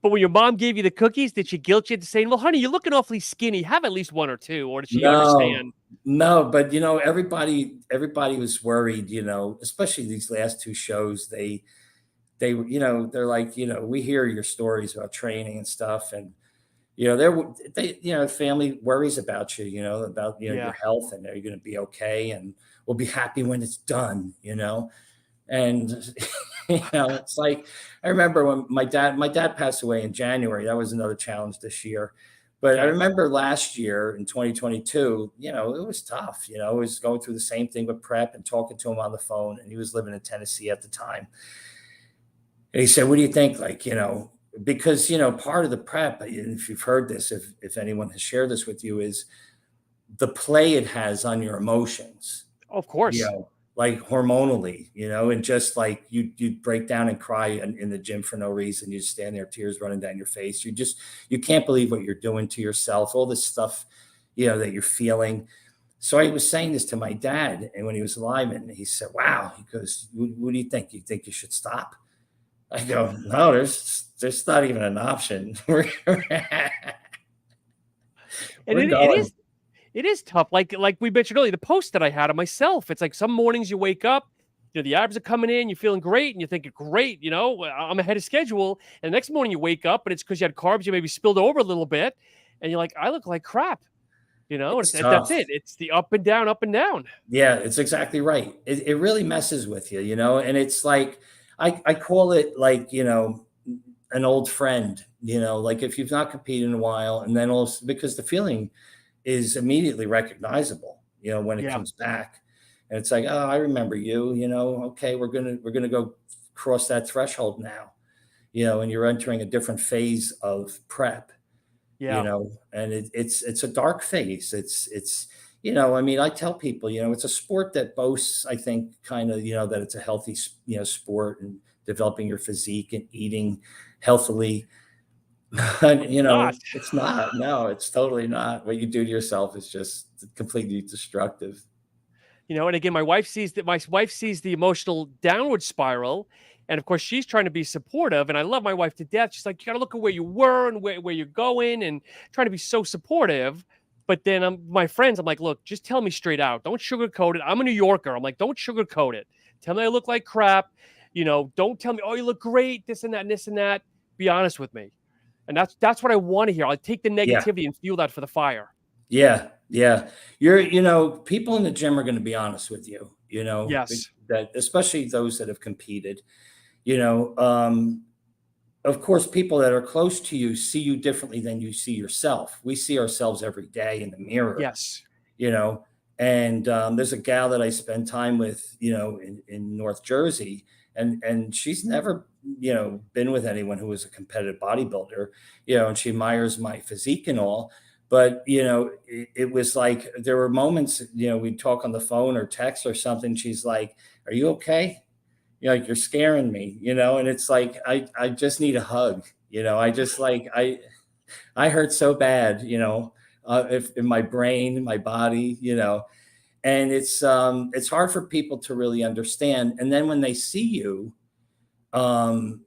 But when your mom gave you the cookies, did she guilt you into saying, well, honey, you're looking awfully skinny. Have at least one or two. Or did she No, understand? no, but you know, everybody was worried, you know, especially these last two shows. They, you know, they're like, you know, we hear your stories about training and stuff. And, you know, you know, family worries about you, you know, about, you know, Yeah. your health, and are you going to be okay? And we'll be happy when it's done, you know? And, you know, it's like, I remember when my dad passed away in January. That was another challenge this year. But I Okay. remember last year in 2022, you know, it was tough. You know, I was going through the same thing with prep and talking to him on the phone, and he was living in Tennessee at the time. And he said, what do you think? Like, you know, because, you know, part of the prep, and if you've heard this, if anyone has shared this with you, is the play it has on your emotions. Of You course. know, like hormonally, and just like you'd break down and cry in the gym for no reason. You stand there, tears running down your face. You can't believe what you're doing to yourself, all this stuff, that you're feeling. So I was saying this to my dad, and when he was alive, and he said, wow, he goes, what do you think? You think you should stop? I go, no, there's not even an option. We're And going. it is tough. Like we mentioned earlier, the post that I had of myself, it's like some mornings you wake up, the abs are coming in, you're feeling great, and you're thinking, great, I'm ahead of schedule. And the next morning you wake up, and it's because you had carbs, you maybe spilled over a little bit, and you're like, I look like crap. It's That's tough. it. It's the up and down, up and down. Yeah, it's exactly right. It really messes with you, and it's like, I call it like, an old friend, like if you've not competed in a while, and then also because the feeling is immediately recognizable, when it Yeah. comes back, and it's like, oh, I remember you, okay, we're gonna go cross that threshold now, and you're entering a different phase of prep, Yeah. and it's a dark phase. It's I mean, I tell people, it's a sport that boasts, I think, kind of, that it's a healthy, sport, and developing your physique and eating healthily. But, Not. it's not. No, it's totally not. What you do to yourself is just completely destructive. And again, my wife sees the emotional downward spiral. And of course, she's trying to be supportive. And I love my wife to death. She's like, you got to look at where you were and where you're going, and trying to be so supportive. But then my friends, I'm like, look, just tell me straight out. Don't sugarcoat it. I'm a New Yorker. I'm like, don't sugarcoat it. Tell me I look like crap. Don't tell me, oh, you look great, this and that, and this and that. Be honest with me. And that's what I want to hear. I take the Yeah. negativity and fuel that for the fire. Yeah. Yeah. People in the gym are going to be honest with you, Yes. that especially those that have competed, you know, um, of course, people that are close to you see you differently than you see yourself. We see ourselves every day in the mirror, Yes. you know, and there's a gal that I spend time with, in North Jersey, and she's never, been with anyone who was a competitive bodybuilder, and she admires my physique and all. But, it was like there were moments, we'd talk on the phone or text or something. She's like, "Are you okay? Like you're scaring me," and it's like I just need a hug. I just like I hurt so bad, if in my brain, my body, and it's hard for people to really understand. And then when they see you, um,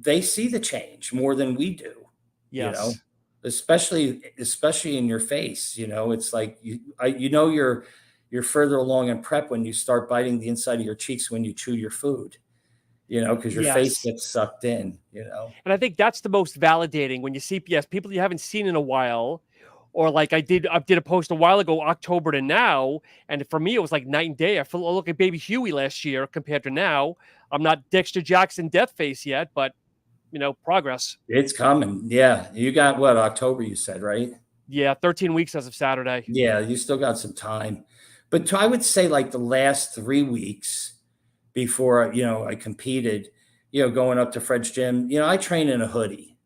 they see the change more than we do, Yes. especially in your face. It's like you're further along in prep when you start biting the inside of your cheeks when you chew your food, because your face Yes. gets sucked in, And I think that's the most validating when you see, yes, people you haven't seen in a while, or like I did a post a while ago, October to now, and for me it was like night and day. I look at baby Huey last year compared to now. I'm not Dexter Jackson death face yet, but progress. It's coming. Yeah. You got what, October, you said, right? Yeah, 13 weeks as of Saturday. Yeah. You still got some time. But I would say like the last 3 weeks before, I competed, going up to Fred's gym, I train in a hoodie,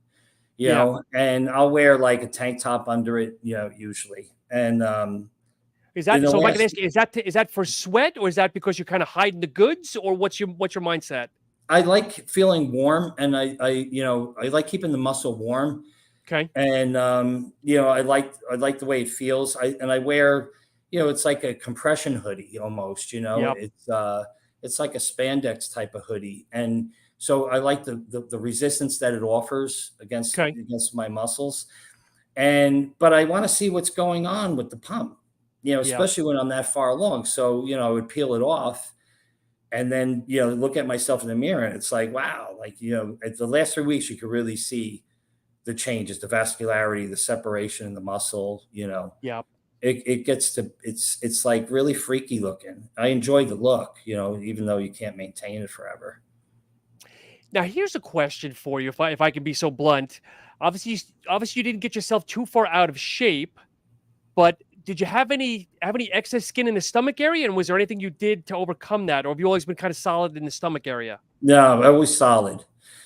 Yeah. and I'll wear like a tank top under it, usually. And, Is in that the so? If I can last, ask you, is that for sweat, or is that because you're kind of hiding the goods, or what's your mindset? I like feeling warm, and I like keeping the muscle warm. Okay. And I like the way it feels. I wear, it's like a compression hoodie almost. Yep. It's like a spandex type of hoodie, and so I like the resistance that it offers against Okay. my muscles. But I want to see what's going on with the pump, Yeah. especially when I'm that far along. So I would peel it off, and then look at myself in the mirror, and it's like, wow, like at the last 3 weeks you could really see the changes, the vascularity, the separation in the muscle. Yeah. It gets to it's like really freaky looking. I enjoy the look, even though you can't maintain it forever. Now, here's a question for you, if I can be so blunt. Obviously, you didn't get yourself too far out of shape, but did you have any excess skin in the stomach area, and was there anything you did to overcome that, or have you always been kind of solid in the stomach area? No, I was solid.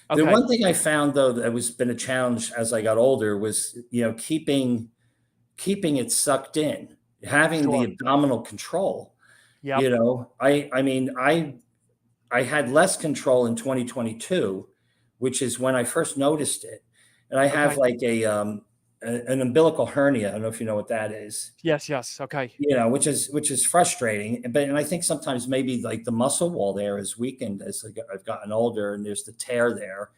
The Okay. one thing I found though that was been a challenge as I got older was, keeping it sucked in, having the Sure. abdominal control. Yep. I mean, I had less control in 2022, which is when I first noticed it. And I have Okay. like an umbilical hernia. I don't know if you know what that is. Yes. Yes. Okay. Which is frustrating. And I think sometimes maybe like the muscle wall there is weakened as I've gotten older, and there's the tear there,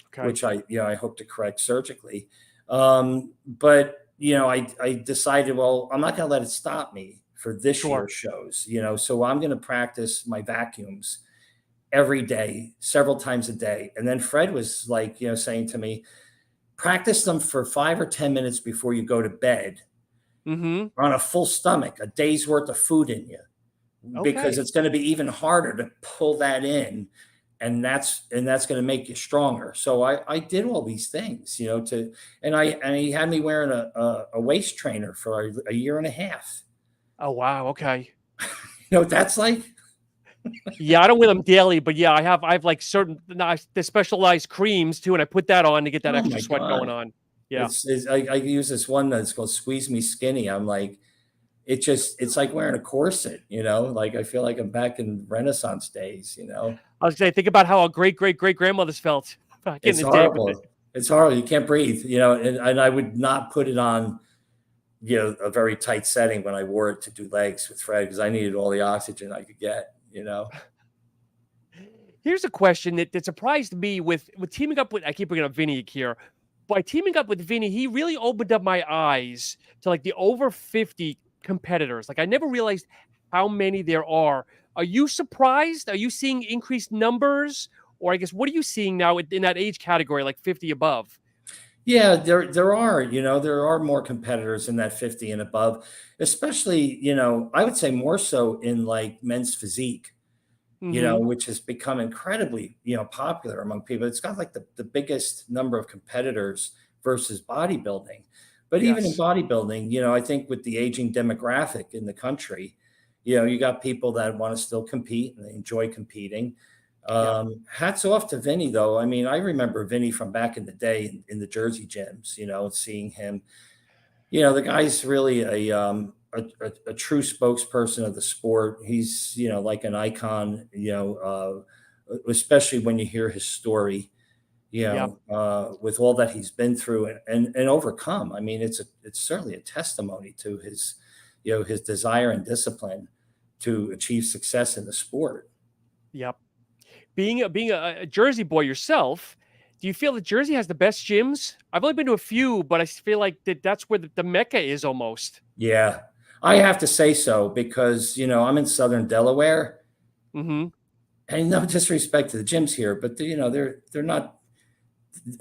Okay. which I hope to correct surgically. But I decided, well, I'm not going to let it stop me for this Sure. year's shows. So I'm going to practice my vacuums every day, several times a day. And then Fred was like, saying to me, practice them for 5 or 10 minutes before you go to bed Mm-hmm. on a full stomach, a day's worth of food in you, because Okay. it's going to be even harder to pull that in. And that's going to make you stronger. So I did all these things, and he had me wearing a waist trainer for a year and a half. Oh wow. Okay. You know what that's like? Yeah, I don't wear them daily, but yeah, I have like certain the specialized creams too, and I put that on to get that Oh extra my sweat going God. on. Yeah. I use this one that's called Squeeze Me Skinny. I'm like, it's like wearing a corset, like I feel like I'm back in Renaissance days. I was gonna say, think about how our great grandmothers felt back in It's the day with it. horrible. It's horrible. You can't breathe. And I would not put it on, a very tight setting when I wore it to do legs with Fred, because I needed all the oxygen I could get. Here's a question that surprised me with teaming up with. I keep bringing up Vinny here. By teaming up with Vinny, he really opened up my eyes to like the over 50 competitors. Like I never realized how many there are. Are you surprised? Are you seeing increased numbers? Or I guess what are you seeing now in that age category, like 50 above? Yeah, there are more competitors in that 50 and above, especially, I would say more so in like men's physique, Mm-hmm. which has become incredibly, popular among people. It's got like the biggest number of competitors versus bodybuilding. But even in Yes. bodybuilding, I think with the aging demographic in the country, you got people that want to still compete and they enjoy competing. Yep. Hats off to Vinny, though. I mean, I remember Vinny from back in the day in the Jersey gyms, seeing him. The guy's really a true spokesperson of the sport. He's, like an icon, especially when you hear his story, Yep. with all that he's been through and overcome. I mean, it's certainly a testimony to his desire and discipline to achieve success in the sport. Yep. Being a Jersey boy yourself, do you feel that Jersey has the best gyms? I've only been to a few, but I feel like that's where the mecca is almost. Yeah, I have to say so because, I'm in Southern Delaware, Mm-hmm. and no disrespect to the gyms here, but they're not,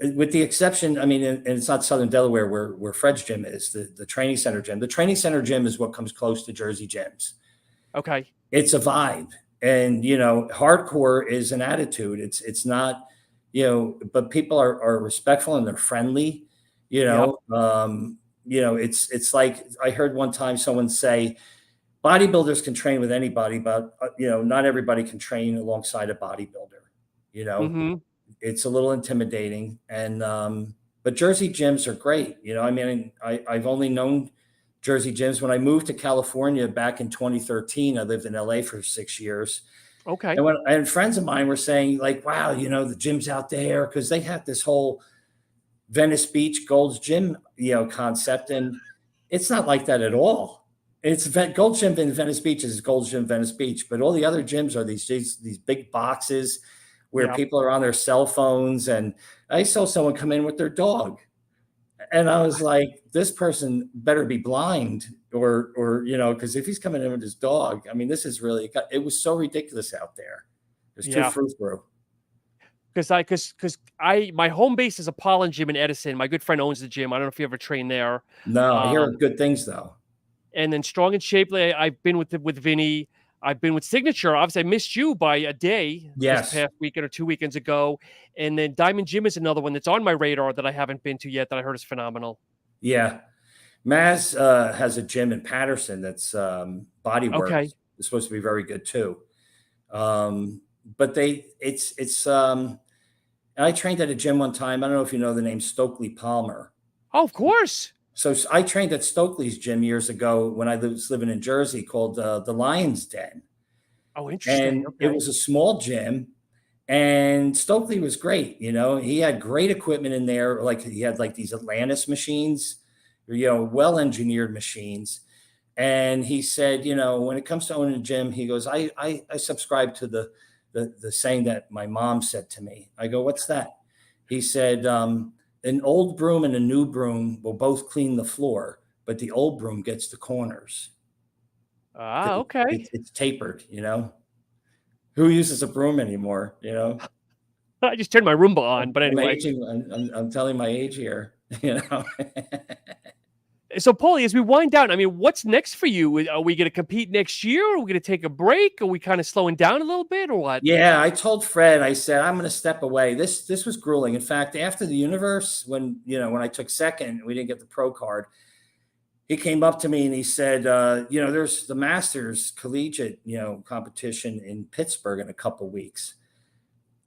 with the exception. I mean, and it's not Southern Delaware where Fred's gym is, the training center gym. The training center gym is what comes close to Jersey gyms. Okay. It's a vibe, and hardcore is an attitude. It's not, but people are respectful and they're friendly. You Yep. know, it's like I heard one time someone say, bodybuilders can train with anybody, but not everybody can train alongside a bodybuilder. You know, Mm-hmm. it's a little intimidating, and but Jersey gyms are great. I mean, I've only known Jersey gyms when I moved to California back in 2013. I lived in LA for 6 years, Okay. and friends of mine were saying like, "Wow, the gyms out there," because they have this whole Venice Beach Gold's Gym, concept, and it's not like that at all. It's Gold's Gym in Venice Beach is Gold's Gym Venice Beach, but all the other gyms are these big boxes where Yep. people are on their cell phones. And I saw someone come in with their dog, and I was like, this person better be blind, or because if he's coming in with his dog, I mean, this is really, it was so ridiculous out there. There's too Yeah. frou-frou. Because my home base is a Pollen Gym in Edison. My good friend owns the gym. I don't know if you ever trained there. No, I hear Um, good things though. and then Strong and Shapely, I've been with Vinny. I've been with Signature. Obviously, I missed you by a day this Yes. past weekend or 2 weekends ago. And then Diamond Gym is another one that's on my radar that I haven't been to yet that I heard is phenomenal. Yeah. Maz has a gym in Patterson that's Okay. Bodyworks. It's supposed to be very good too. But it's I trained at a gym one time. I don't know if you know the name Stokely Palmer. Oh, of course. So I trained at Stokely's gym years ago when I was living in Jersey, called the Lion's Den. Oh, interesting. And it Okay. was a small gym. And Stokely was great. You know, he had great equipment in there. Like he had like these Atlantis machines, you know, well engineered machines. And he said, you know, when it comes to owning a gym, he goes, I subscribe to the saying that my mom said to me. I go, what's that? He said, an old broom and a new broom will both clean the floor, but the old broom gets the corners. Ah, okay. It's tapered, you know. Who uses a broom anymore, you know? I just turned my Roomba on, but I'm anyway. aging. I'm telling my age here, you know. So, Paulie, as we wind down, I mean, what's next for you? Are we going to compete next year? Are we going to take a break? Are we kind of slowing down a little bit, or what? Yeah, I told Fred, I said, I'm going to step away. This was grueling. In fact, after the universe, when I took second, we didn't get the pro card. He came up to me and he said, you know, there's the Masters collegiate, you know, competition in Pittsburgh in a couple of weeks.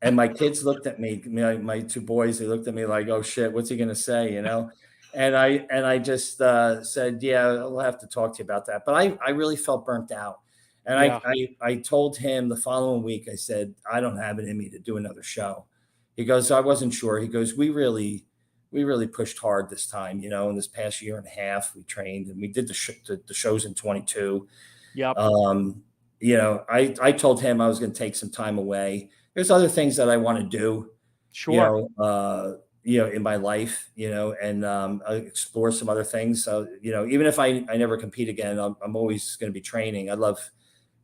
And my kids looked at me, my two boys, they looked at me like, oh shit, what's he going to say? You know? And I just said, yeah, I'll have to talk to you about that. But I really felt burnt out. And Yeah. I told him the following week, I said, I don't have it in me to do another show. He goes, I wasn't sure. He goes, we really pushed hard this time, you know, in this past year and a half, we trained and we did the shows in 22. Yep. You know, I told him I was going to take some time away. There's other things that I want to do, Sure. you know, in my life, you know, and I explore some other things. So, you know, even if I never compete again, I'm always going to be training. I love,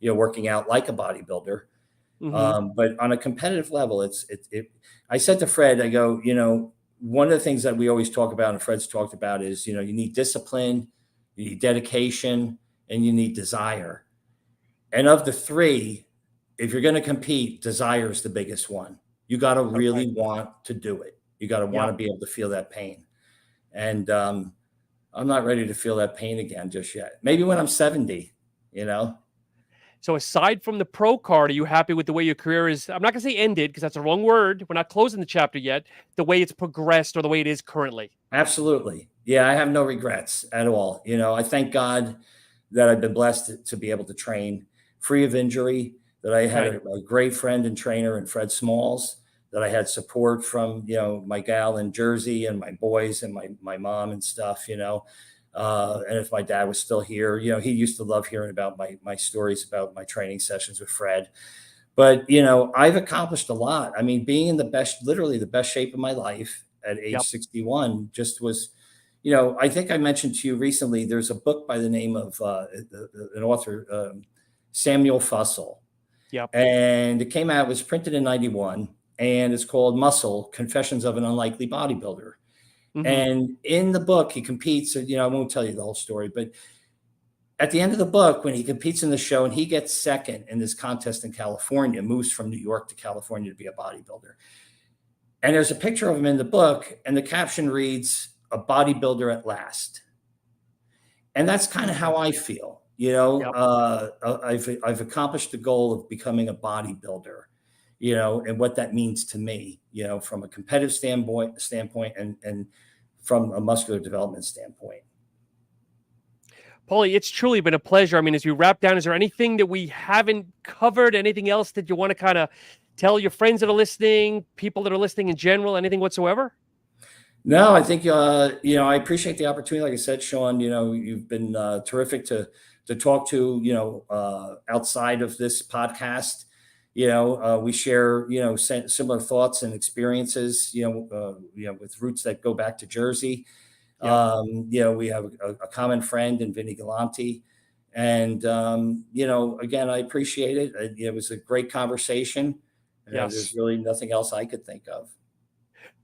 you know, working out like a bodybuilder. Hmm. But on a competitive level, I said to Fred, I go, you know, one of the things that we always talk about and Fred's talked about is, you know, you need discipline, you need dedication, and you need desire. And of the three, if you're going to compete, desire is the biggest one. You got to Okay. really want to do it. You got to want Yep. to be able to feel that pain. And I'm not ready to feel that pain again just yet. Maybe when I'm 70, you know? So, aside from the pro card, are you happy with the way your career is? I'm not going to say ended because that's the wrong word. We're not closing the chapter yet. The way it's progressed or the way it is currently. Absolutely. Yeah, I have no regrets at all. You know, I thank God that I've been blessed to be able to train free of injury, that I had Okay. a great friend and trainer in Fred Smalls, that I had support from, you know, my gal in Jersey and my boys and my mom and stuff, you know. And if my dad was still here, you know, he used to love hearing about my stories about my training sessions with Fred. But, you know, I've accomplished a lot. I mean, being in literally the best shape of my life at age Yep. 61 just was, you know, I think I mentioned to you recently, there's a book by the name of an author, Samuel Fussell. Yep. And it came out, it was printed in 91, and it's called Muscle, Confessions of an Unlikely Bodybuilder. Hmm. And in the book, he competes, you know, I won't tell you the whole story, but at the end of the book, when he competes in the show and he gets second in this contest in California, moves from New York to California to be a bodybuilder. And there's a picture of him in the book, and the caption reads, "A bodybuilder at last." And that's kind of how I feel. You know, Yep. I've accomplished the goal of becoming a bodybuilder, you know, and what that means to me, you know, from a competitive standpoint and from a muscular development standpoint. Paulie, it's truly been a pleasure. I mean, as we wrap down, is there anything that we haven't covered? Anything else that you want to kind of tell your friends that are listening, people that are listening in general, anything whatsoever? No, I think you know, I appreciate the opportunity. Like I said, Sean, you know, you've been terrific to talk to, you know, outside of this podcast. You know, we share, you know, similar thoughts and experiences, you know, with roots that go back to Jersey. Yep. You know, we have a common friend in Vinny Galanti. And, you know, again, I appreciate it. It was a great conversation. There's Yes. really nothing else I could think of.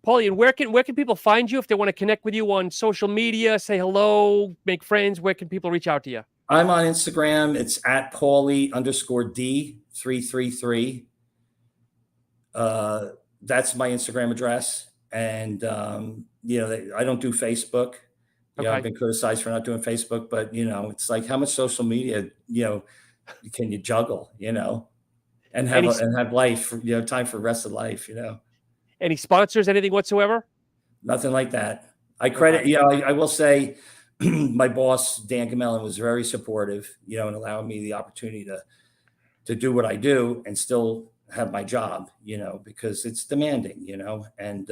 Paulie, and where can people find you if they want to connect with you on social media, say hello, make friends? Where can people reach out to you? I'm on Instagram. It's at Paulie_D333. Uh, that's my Instagram address. And, you know, I don't do Facebook. You know, I've Okay. been criticized for not doing Facebook, but, you know, it's like how much social media, you know, can you juggle, you know, and Any have life, you know, time for the rest of life, you know, any sponsors, anything whatsoever? nothing like that. I Okay. credit, you know, I will say my boss, Dan Gamellan, was very supportive, you know, and allowing me the opportunity to do what I do and still have my job, because it's demanding, and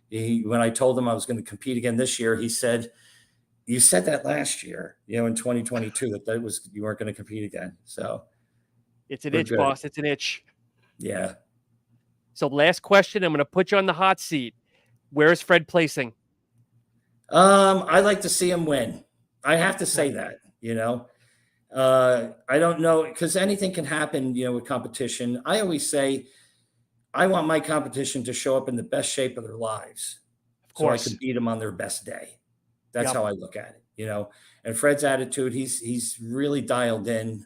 when I told him I was going to compete again this year, he said, "You said that last year, in 2022, that you weren't going to compete again." So it's an itch, good. Boss. It's an itch. Yeah. So last question, I'm going to put you on the hot seat. Where is Fred placing? I like to see him win. I have to say that, I don't know, because anything can happen, with competition. I always say I want my competition to show up in the best shape of their lives. Of course. So I could beat them on their best day. That's how I look at it, and Fred's attitude, he's really dialed in.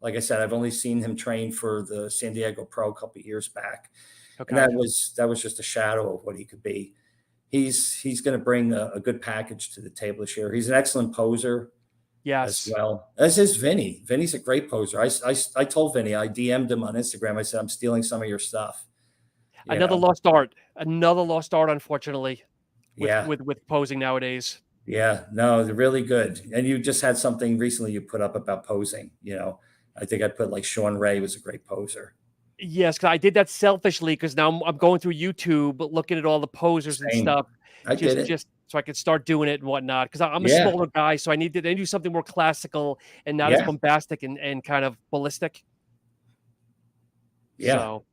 Like I said, I've only seen him train for the San Diego Pro a couple of years back. Okay. And that was just a shadow of what he could be. He's going to bring a good package to the table this year. He's an excellent poser. Yes. As well. As is Vinny. Vinny's a great poser. I told Vinny, I DM'd him on Instagram. I said, I'm stealing some of your stuff. Another lost art, unfortunately, with posing nowadays. Yeah, no, they're really good. And you just had something recently you put up about posing, I think I put like Sean Ray was a great poser. Yes, because I did that selfishly because now I'm going through YouTube, looking at all the posers and stuff. I did it. Just so I could start doing it and whatnot. Because I'm a smaller guy, so I need to do something more classical and not as bombastic and kind of ballistic. Yeah. So,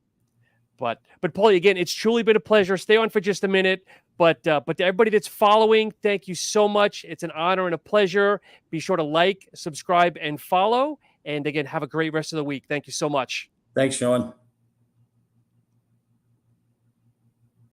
but Paulie, again, it's truly been a pleasure. Stay on for just a minute. But to everybody that's following, thank you so much. It's an honor and a pleasure. Be sure to like, subscribe, and follow. And again, have a great rest of the week. Thank you so much. Thanks, Sean.